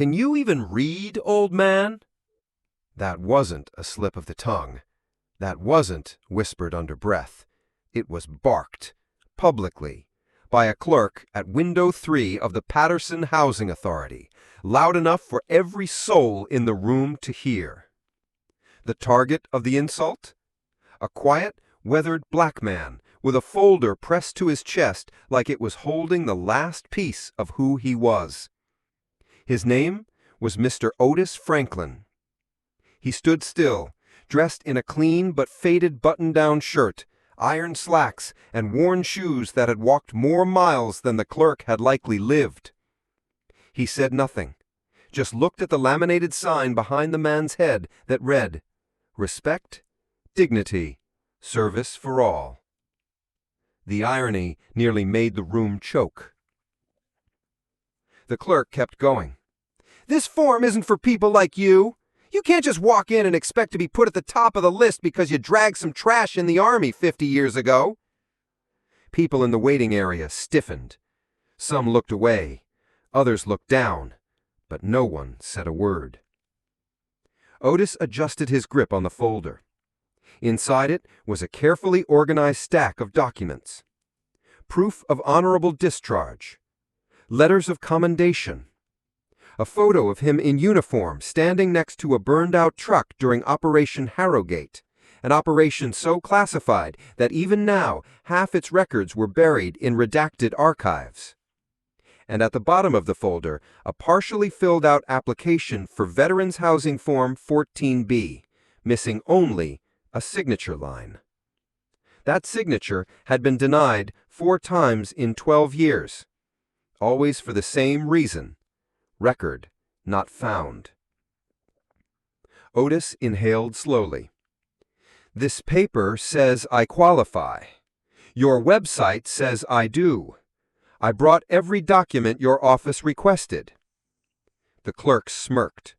Can you even read, old man?" That wasn't a slip of the tongue. That wasn't whispered under breath. It was barked, publicly, by a clerk at window 3 of the Patterson Housing Authority, loud enough for every soul in the room to hear. The target of the insult? A quiet, weathered black man with a folder pressed to his chest like it was holding the last piece of who he was. His name was Mr. Otis Franklin. He stood still, dressed in a clean but faded button-down shirt, iron slacks, and worn shoes that had walked more miles than the clerk had likely lived. He said nothing, just looked at the laminated sign behind the man's head that read, "Respect, dignity, service for all." The irony nearly made the room choke. The clerk kept going. "This form isn't for people like you. You can't just walk in and expect to be put at the top of the list because you dragged some trash in the army 50 years ago." People in the waiting area stiffened. Some looked away, others looked down, but no one said a word. Otis adjusted his grip on the folder. Inside it was a carefully organized stack of documents. Proof of honorable discharge. Letters of commendation. A photo of him in uniform standing next to a burned-out truck during Operation Harrogate, an operation so classified that even now half its records were buried in redacted archives. And at the bottom of the folder, a partially filled-out application for Veterans Housing Form 14B, missing only a signature line. That signature had been denied 4 times in 12 years, always for the same reason: record not found. Otis inhaled slowly. "This paper says I qualify. Your website says I do. I brought every document your office requested." The clerk smirked.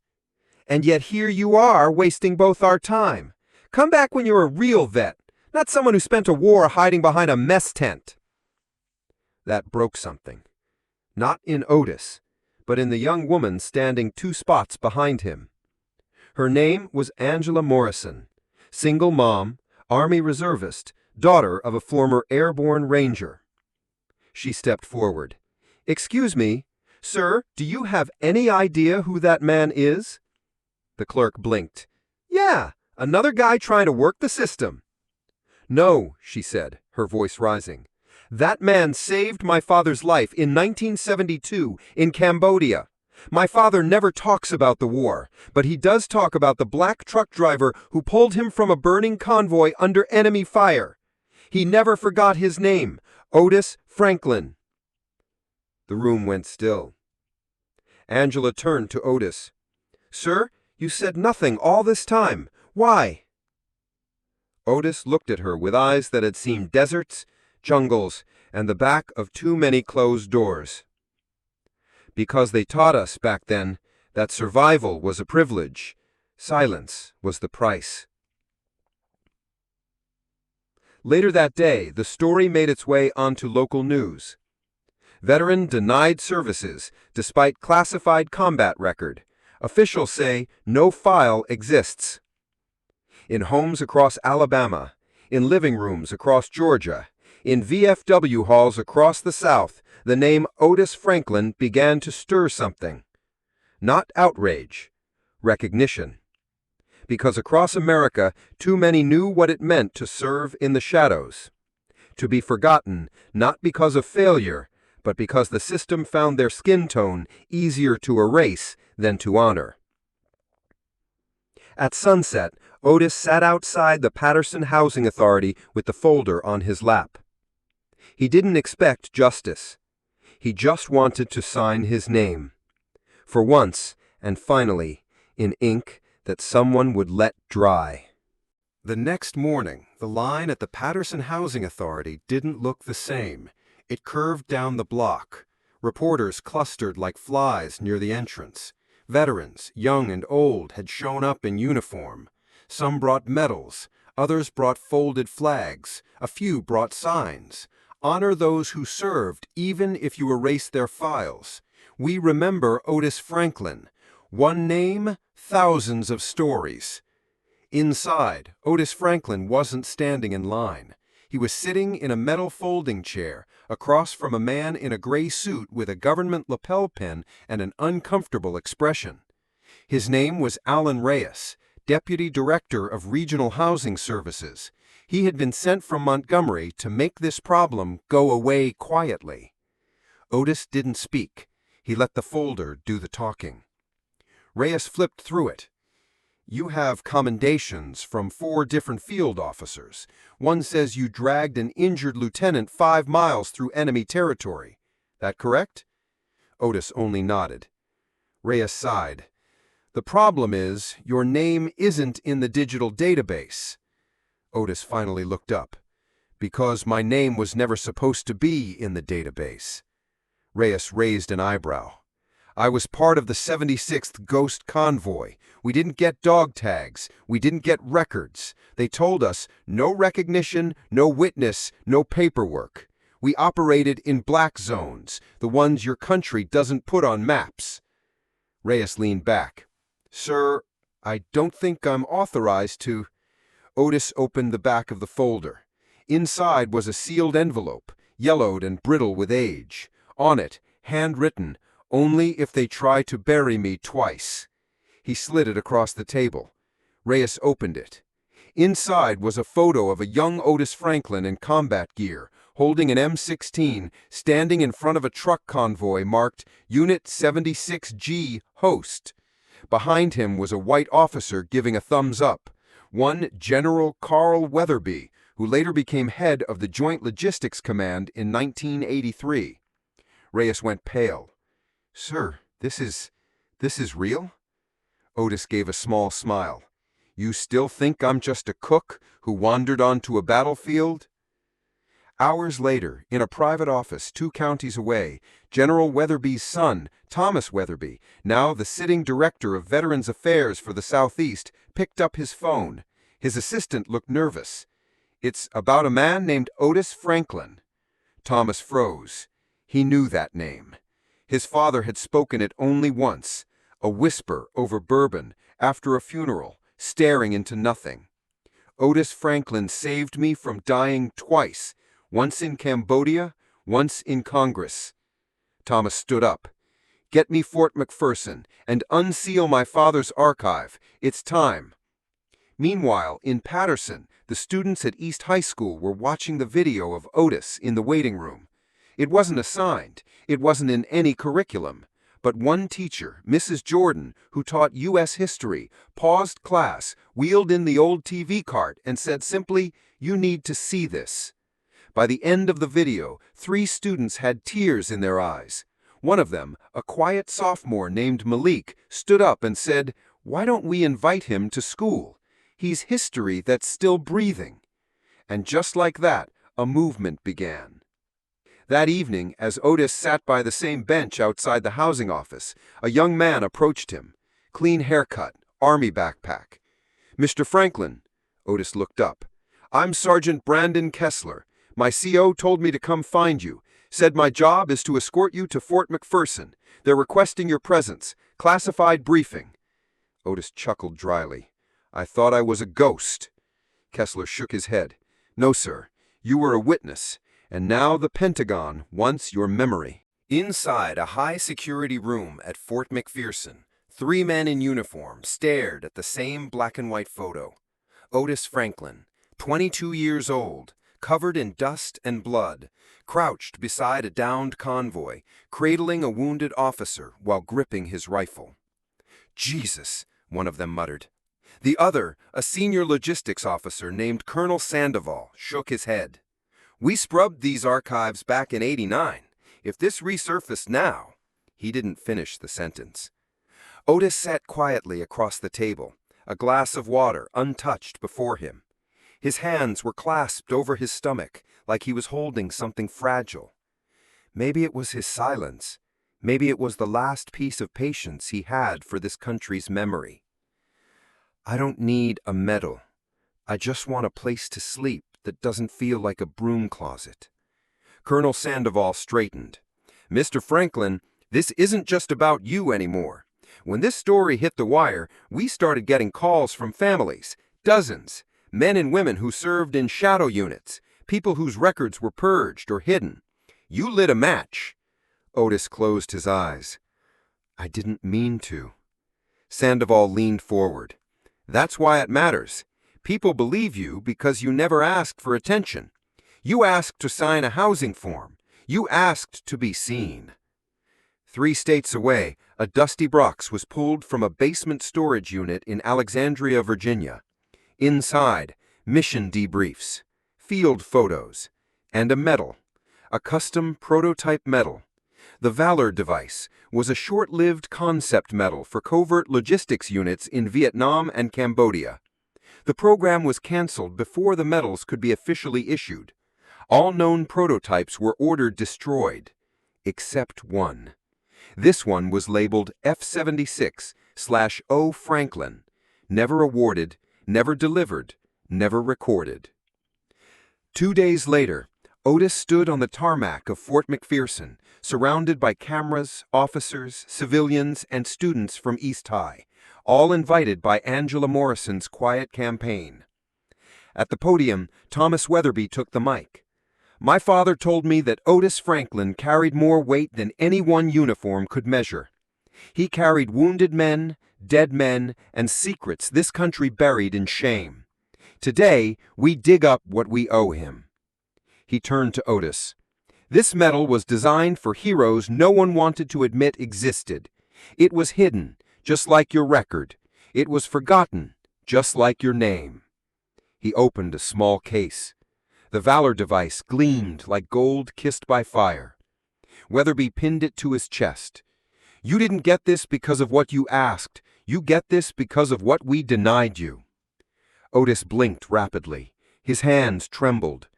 "And yet here you are wasting both our time. Come back when you're a real vet, not someone who spent a war hiding behind a mess tent." That broke something. Not in Otis, but in the young woman standing 2 spots behind him. Her name was Angela Morrison, single mom, Army reservist, daughter of a former airborne ranger. She stepped forward. "Excuse me, sir, do you have any idea who that man is?" The clerk blinked. "Yeah, another guy trying to work the system." "No," she said, her voice rising. "That man saved my father's life in 1972 in Cambodia. My father never talks about the war, but he does talk about the black truck driver who pulled him from a burning convoy under enemy fire. He never forgot his name, Otis Franklin." The room went still. Angela turned to Otis. "Sir, you said nothing all this time. Why?" Otis looked at her with eyes that had seen deserts, jungles, and the back of too many closed doors. "Because they taught us back then that survival was a privilege. Silence was the price." Later that day, the story made its way onto local news. Veteran denied services despite classified combat record. Officials say no file exists. In homes across Alabama, in living rooms across Georgia, in VFW halls across the South, the name Otis Franklin began to stir something. Not outrage, recognition. Because across America, too many knew what it meant to serve in the shadows. To be forgotten, not because of failure, but because the system found their skin tone easier to erase than to honor. At sunset, Otis sat outside the Patterson Housing Authority with the folder on his lap. He didn't expect justice. He just wanted to sign his name. For once, and finally, in ink that someone would let dry. The next morning, the line at the Patterson Housing Authority didn't look the same. It curved down the block. Reporters clustered like flies near the entrance. Veterans, young and old, had shown up in uniform. Some brought medals, others brought folded flags, a few brought signs. "Honor those who served, even if you erase their files. We remember Otis Franklin. One name, thousands of stories. Inside, Otis Franklin wasn't standing in line. He was sitting in a metal folding chair, across from a man in a gray suit with a government lapel pin and an uncomfortable expression. His name was Alan Reyes, Deputy Director of Regional Housing Services. He had been sent from Montgomery to make this problem go away quietly. Otis didn't speak. He let the folder do the talking. Reyes flipped through it. You have commendations from 4 different field officers. One says you dragged an injured lieutenant 5 miles through enemy territory. That correct? Otis only nodded. Reyes sighed. The problem is, your name isn't in the digital database. Otis finally looked up. Because my name was never supposed to be in the database. Reyes raised an eyebrow. I was part of the 76th Ghost Convoy. We didn't get dog tags. We didn't get records. They told us no recognition, no witness, no paperwork. We operated in black zones, the ones your country doesn't put on maps. Reyes leaned back. Sir, I don't think I'm authorized to. Otis opened the back of the folder. Inside was a sealed envelope, yellowed and brittle with age. On it, handwritten, only if they try to bury me twice. He slid it across the table. Reyes opened it. Inside was a photo of a young Otis Franklin in combat gear, holding an M16, standing in front of a truck convoy marked Unit 76G Host. Behind him was a white officer giving a thumbs up, one General Carl Weatherby, who later became head of the Joint Logistics Command in 1983. Reyes went pale. Sir, this is real? Otis gave a small smile. You still think I'm just a cook who wandered onto a battlefield? Hours later, in a private office 2 counties away, General Weatherby's son, Thomas Weatherby, now the sitting director of Veterans Affairs for the Southeast, picked up his phone. His assistant looked nervous. It's about a man named Otis Franklin. Thomas froze. He knew that name. His father had spoken it only once, a whisper over bourbon, after a funeral, staring into nothing. Otis Franklin saved me from dying twice, once in Cambodia, once in Congress. Thomas stood up. Get me Fort McPherson and unseal my father's archive. It's time. Meanwhile, in Patterson, the students at East High School were watching the video of Otis in the waiting room. It wasn't assigned. It wasn't in any curriculum. But one teacher, Mrs. Jordan, who taught U.S. history, paused class, wheeled in the old TV cart, and said simply, "You need to see this." By the end of the video, 3 students had tears in their eyes. One of them, a quiet sophomore named Malik, stood up and said, "Why don't we invite him to school? He's history that's still breathing." And just like that, a movement began. That evening, as Otis sat by the same bench outside the housing office, a young man approached him. Clean haircut, army backpack. "Mr. Franklin," Otis looked up. "I'm Sergeant Brandon Kessler. My CO told me to come find you. Said my job is to escort you to Fort McPherson. They're requesting your presence. Classified briefing." Otis chuckled dryly. "I thought I was a ghost." Kessler shook his head. "No, sir. You were a witness. And now the Pentagon wants your memory." Inside a high-security room at Fort McPherson, 3 men in uniform stared at the same black-and-white photo. Otis Franklin, 22 years old, covered in dust and blood, crouched beside a downed convoy, cradling a wounded officer while gripping his rifle. "Jesus," one of them muttered. The other, a senior logistics officer named Colonel Sandoval, shook his head. "We scrubbed these archives back in '89. If this resurfaced now—" He didn't finish the sentence. Otis sat quietly across the table, a glass of water untouched before him. His hands were clasped over his stomach, like he was holding something fragile. Maybe it was his silence. Maybe it was the last piece of patience he had for this country's memory. "I don't need a medal. I just want a place to sleep that doesn't feel like a broom closet." Colonel Sandoval straightened. "Mr. Franklin, This isn't just about you anymore. When this story hit the wire, we started getting calls from families, dozens, men and women who served in shadow units, people whose records were purged or hidden. You lit a match. Otis closed his eyes. I didn't mean to. Sandoval leaned forward. That's why it matters. People believe you because you never asked for attention. You asked to sign a housing form. You asked to be seen. 3 states away, a dusty box was pulled from a basement storage unit in Alexandria, Virginia. Inside, mission debriefs, field photos, and a medal, a custom prototype medal. The Valor device was a short-lived concept medal for covert logistics units in Vietnam and Cambodia. The program was canceled before the medals could be officially issued. All known prototypes were ordered destroyed, except one. This one was labeled F-76/O Franklin, never awarded, never delivered, never recorded. 2 days later, Otis stood on the tarmac of Fort McPherson, surrounded by cameras, officers, civilians, and students from East High, all invited by Angela Morrison's quiet campaign. At the podium, Thomas Weatherby took the mic. My father told me that Otis Franklin carried more weight than any one uniform could measure. He carried wounded men, dead men, and secrets this country buried in shame. Today, we dig up what we owe him. He turned to Otis. This medal was designed for heroes no one wanted to admit existed. It was hidden, just like your record. It was forgotten, just like your name. He opened a small case. The Valor device gleamed like gold kissed by fire. Weatherby pinned it to his chest. You didn't get this because of what you asked. You get this because of what we denied you. Otis blinked rapidly. His hands trembled.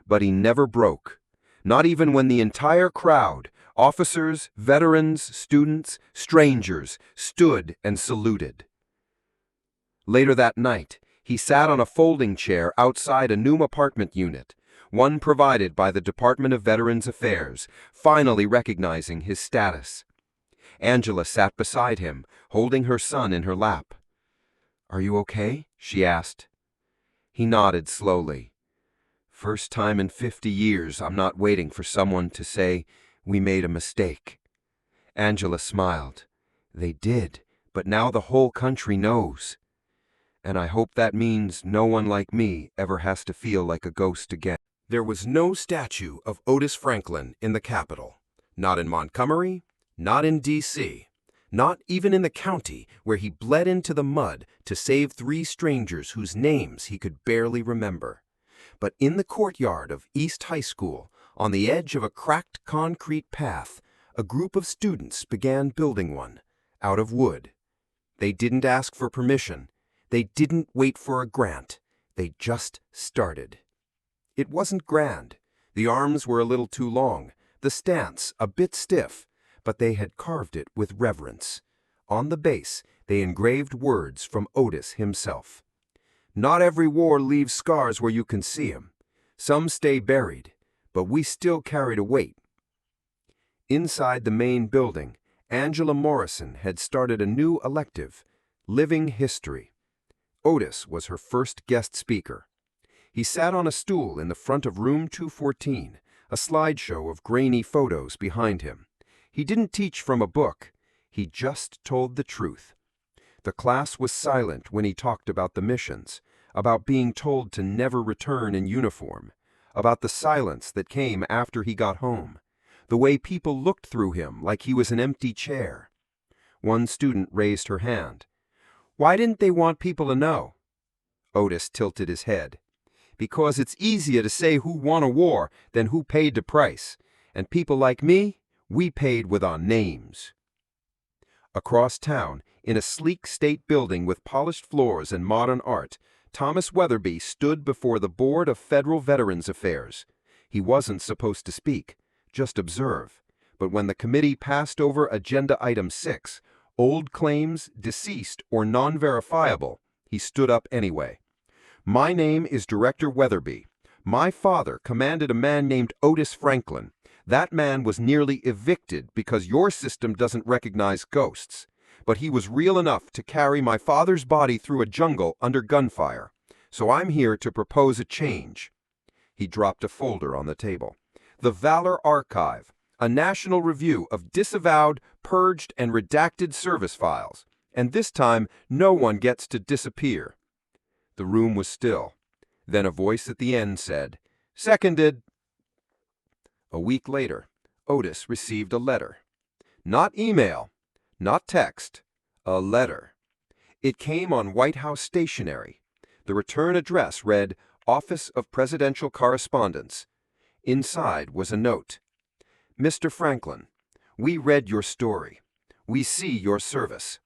But he never broke. Not even when the entire crowd, officers, veterans, students, strangers, stood and saluted. Later that night, he sat on a folding chair outside a new apartment unit, one provided by the Department of Veterans Affairs, finally recognizing his status. Angela sat beside him, holding her son in her lap. Are you okay? She asked. He nodded slowly. First time in 50 years I'm not waiting for someone to say, we made a mistake. Angela smiled. They did, but now the whole country knows. And I hope that means no one like me ever has to feel like a ghost again. There was no statue of Otis Franklin in the Capitol. Not in Montgomery, not in D.C., not even in the county where he bled into the mud to save 3 strangers whose names he could barely remember. But in the courtyard of East High School, on the edge of a cracked concrete path, a group of students began building one, out of wood. They didn't ask for permission. They didn't wait for a grant. They just started. It wasn't grand. The arms were a little too long, the stance a bit stiff, but they had carved it with reverence. On the base, they engraved words from Otis himself. Not every war leaves scars where you can see them. Some stay buried, but we still carried a weight. Inside the main building, Angela Morrison had started a new elective, Living History. Otis was her first guest speaker. He sat on a stool in the front of room 214, a slideshow of grainy photos behind him. He didn't teach from a book. He just told the truth. The class was silent when he talked about the missions, about being told to never return in uniform, about the silence that came after he got home, the way people looked through him like he was an empty chair. One student raised her hand. Why didn't they want people to know? Otis tilted his head. Because it's easier to say who won a war than who paid the price, and people like me, we paid with our names. Across town, in a sleek state building with polished floors and modern art, Thomas Weatherby stood before the Board of Federal Veterans Affairs. He wasn't supposed to speak, just observe. But when the committee passed over Agenda Item 6, old claims, deceased, or non-verifiable, he stood up anyway. My name is Director Weatherby. My father commanded a man named Otis Franklin. That man was nearly evicted because your system doesn't recognize ghosts, but he was real enough to carry my father's body through a jungle under gunfire. So I'm here to propose a change." He dropped a folder on the table. "The Valor Archive, a national review of disavowed, purged, and redacted service files. And this time, no one gets to disappear." The room was still. Then a voice at the end said, "Seconded." A week later, Otis received a letter. Not email, not text, a letter. It came on White House stationery. The return address read, "Office of Presidential Correspondence." Inside was a note. "Mr. Franklin, we read your story. We see your service.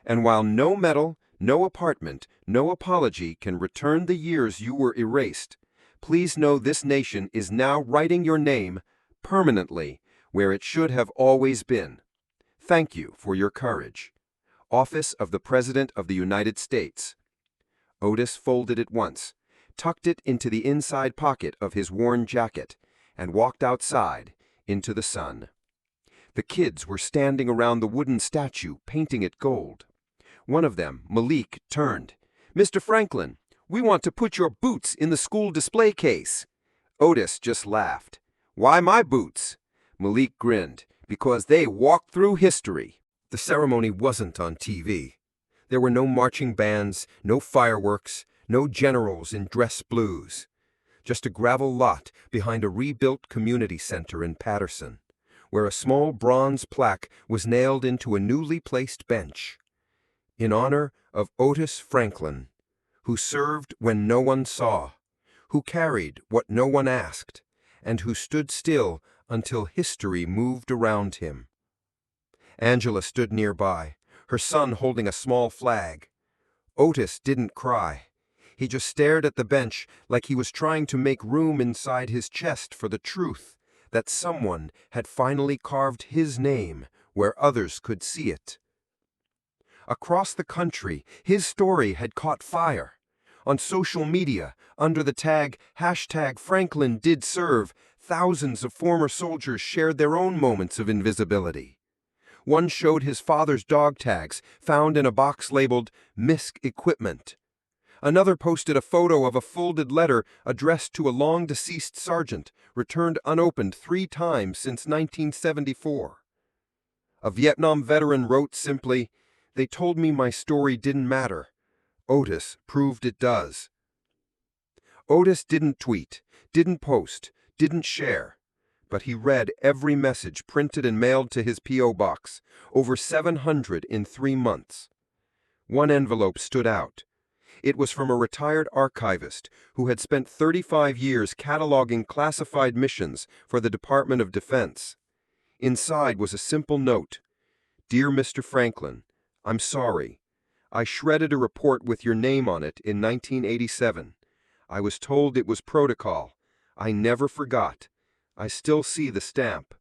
And while no medal, no apartment, no apology can return the years you were erased, please know this nation is now writing your name permanently where it should have always been. Thank you for your courage. Office of the President of the United States." Otis folded it once, tucked it into the inside pocket of his worn jacket, and walked outside into the sun. The kids were standing around the wooden statue, painting it gold. One of them, Malik, turned. "Mr. Franklin, we want to put your boots in the school display case." Otis just laughed. "Why my boots?" Malik grinned. "Because they walked through history." The ceremony wasn't on TV. There were no marching bands, no fireworks, no generals in dress blues. Just a gravel lot behind a rebuilt community center in Patterson, where a small bronze plaque was nailed into a newly placed bench. In honor of Otis Franklin, who served when no one saw, who carried what no one asked, and who stood still until history moved around him. Angela stood nearby, her son holding a small flag. Otis didn't cry. He just stared at the bench like he was trying to make room inside his chest for the truth that someone had finally carved his name where others could see it. Across the country, his story had caught fire. On social media, under the tag #FranklinDidServe, thousands of former soldiers shared their own moments of invisibility. One showed his father's dog tags found in a box labeled "Misc Equipment." Another posted a photo of a folded letter addressed to a long-deceased sergeant, returned unopened 3 times since 1974. A Vietnam veteran wrote simply, "They told me my story didn't matter. Otis proved it does." Otis didn't tweet, didn't post, didn't share, but he read every message printed and mailed to his P.O. box, over 700 in 3 months. One envelope stood out. It was from a retired archivist who had spent 35 years cataloging classified missions for the Department of Defense. Inside was a simple note. "Dear Mr. Franklin, I'm sorry. I shredded a report with your name on it in 1987. I was told it was protocol. I never forgot. I still see the stamp.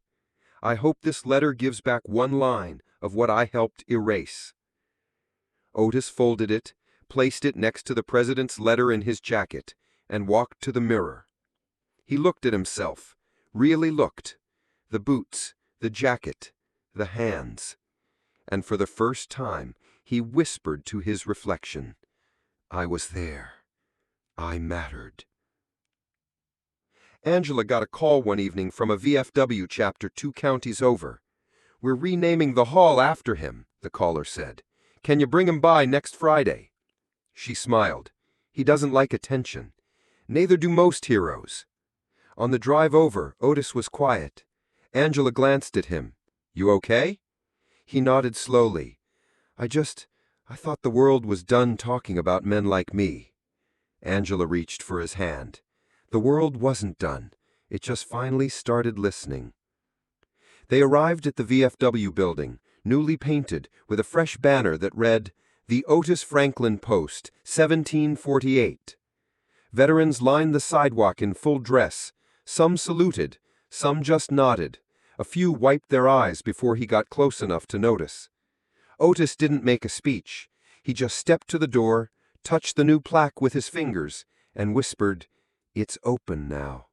I hope this letter gives back one line of what I helped erase." Otis folded it, placed it next to the president's letter in his jacket, and walked to the mirror. He looked at himself, really looked. The boots, the jacket, the hands. And for the first time, he whispered to his reflection, "I was there. I mattered." Angela got a call one evening from a VFW chapter 2 counties over. "We're renaming the hall after him," the caller said. "Can you bring him by next Friday?" She smiled. He doesn't like attention. Neither do most heroes. On the drive over, Otis was quiet. Angela glanced at him. "You okay?" He nodded slowly. I thought the world was done talking about men like me." Angela reached for his hand. The world wasn't done. It just finally started listening. They arrived at the VFW building, newly painted, with a fresh banner that read, "The Otis Franklin Post, 1748. Veterans lined the sidewalk in full dress. Some saluted, some just nodded. A few wiped their eyes before he got close enough to notice. Otis didn't make a speech. He just stepped to the door, touched the new plaque with his fingers, and whispered, "It's open now."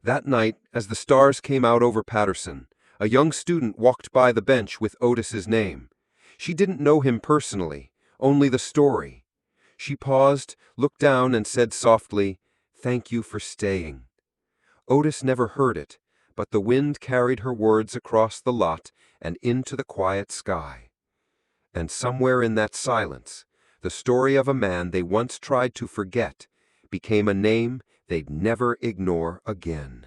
That night, as the stars came out over Patterson, a young student walked by the bench with Otis's name. She didn't know him personally, only the story. She paused, looked down, and said softly, "Thank you for staying." Otis never heard it, but the wind carried her words across the lot and into the quiet sky. And somewhere in that silence, the story of a man they once tried to forget became a name they'd never ignore again.